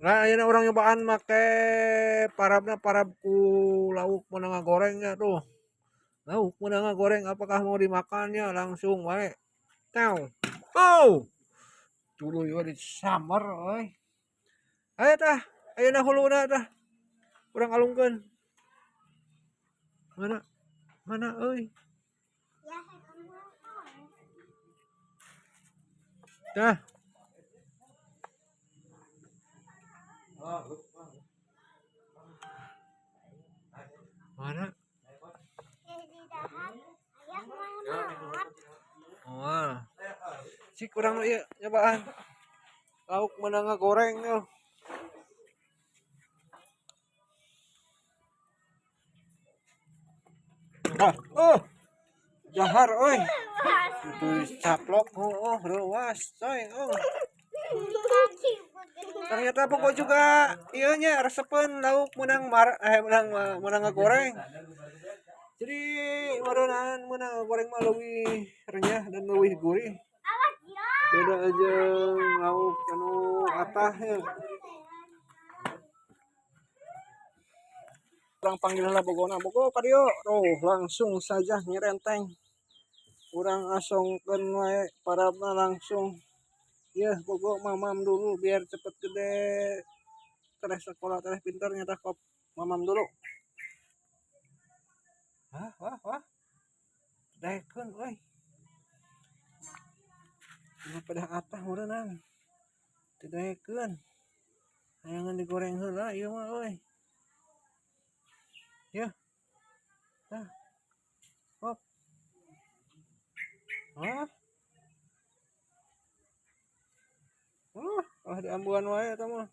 Nah, ini orang nyobaan make parabna parab ku lauk menengah gorengnya tuh. Lauk menengah goreng apakah mau dimakannya langsung wae. Teu. Oh, tuluy we disamber euy. Aya tah, ayeuna huluna tah. Urang alungkeun. Mana? Mana euy? Tah. Mana? Oh. Cik urang ieu nyobaan. Lauk menengah goreng tuh. Ah, oh, jahar euy. Itu caplok, oh, leuwas coy, oh. Ternyata pokok juga nya resepen lauk menang goreng. Jadi meureunaan menang goreng mah leuwih renyah dan leuwih gurih. Beda aja lauk anu atah ya. Urang panggilna bogona, bogo padio. Tuh, langsung saja nyerenteng. Urang asongkeun wae parabna langsung. Ya, bogo mamam dulu biar cepet gede. Tereh sekolah tereh pintar nyata kop mamam dulu. Wah. Daekeun euy. Pada atah meureunang. Teu daekeun. Hayangan digoreng heula ieu mah euy. Ya. Tah. Hop. Hah? Diambuan wae eta mah.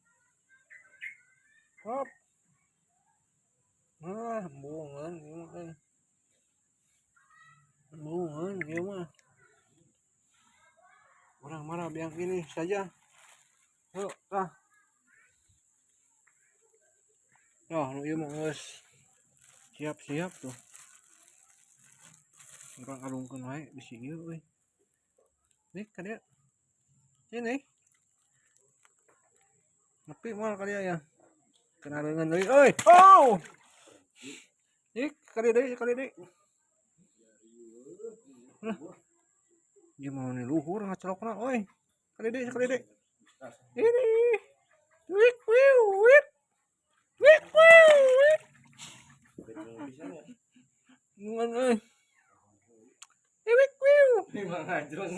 Hop. Bungeun ieu mah euy. Bungeun ieu mah. Orang marah biang ini saja. Yuk, tah. Nah, nu ieu mah geus siap-siap tuh. Urang alungkeun wae bisi ieu euy. Nih ka dieu. Sini. Nepi moal ka dieu ya. Kena leungeun deui euy. Oh. Ih, ka dieu deui. Nah. Ieu mah ni luhur ngacolokna euy. Ka dieu deui. Ini. Wik wiu wik. Wik wiu wik. Bungeun euy. Wik wiu.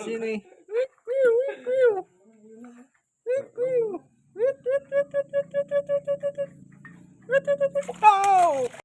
Sini. Wik wiu wik wiu. Wik wiu. Wit wit wit wit wit wit wit wit wit. Wit wit wit. Oh.